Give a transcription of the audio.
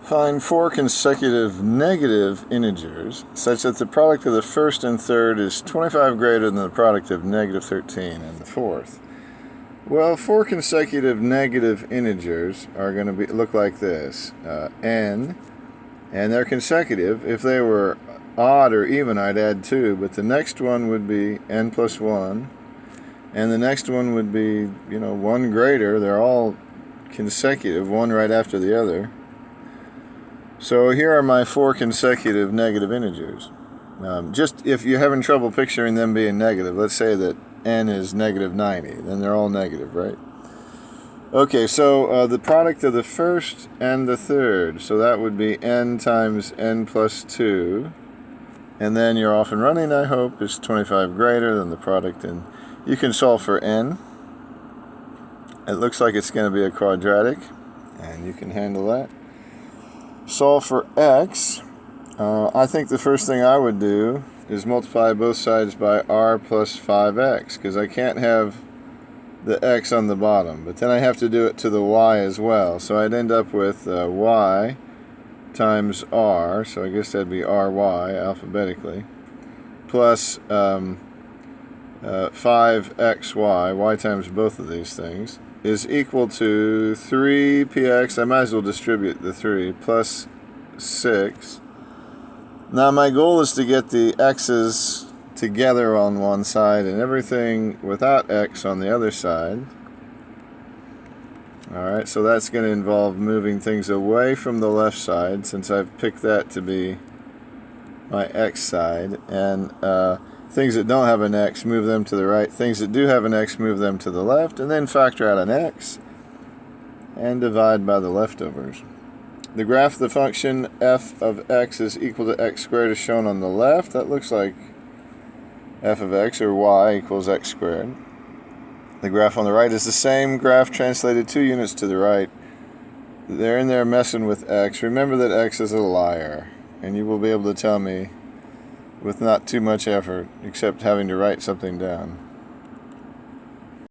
Find four consecutive negative integers such that the product of the first and third is 25 greater than the product of negative 13 and the fourth. Well, four consecutive negative integers are going to look like this. N, and they're consecutive. If they were odd or even, I'd add 2, but the next one would be n plus 1, and the next one would be, 1 greater. They're all consecutive, one right after the other. So here are my four consecutive negative integers. Just if you're having trouble picturing them being negative, let's say that n is negative 90, then they're all negative, right? Okay, so the product of the first and the third, so that would be n times n plus 2, and then you're off and running, I hope, is 25 greater than the product, and you can solve for n. It looks like it's going to be a quadratic, and you can handle that. Solve for x. I think the first thing I would do is multiply both sides by r plus 5x, because I can't have the x on the bottom, but then I have to do it to the y as well. So I'd end up with y times r, so I guess that'd be ry alphabetically, plus 5xy, y times both of these things, is equal to 3px, I might as well distribute the 3, plus 6. Now my goal is to get the x's together on one side and everything without x on the other side. Alright, so that's going to involve moving things away from the left side, since I've picked that to be my x side, and things that don't have an x, move them to the right. Things that do have an x, move them to the left, and then factor out an x and divide by the leftovers. The graph of the function f of x is equal to x squared is shown on the left. That looks like f of x, or y, equals x squared. The graph on the right is the same graph translated 2 units to the right. They're in there messing with x. Remember that x is a liar, and you will be able to tell me with not too much effort, except having to write something down.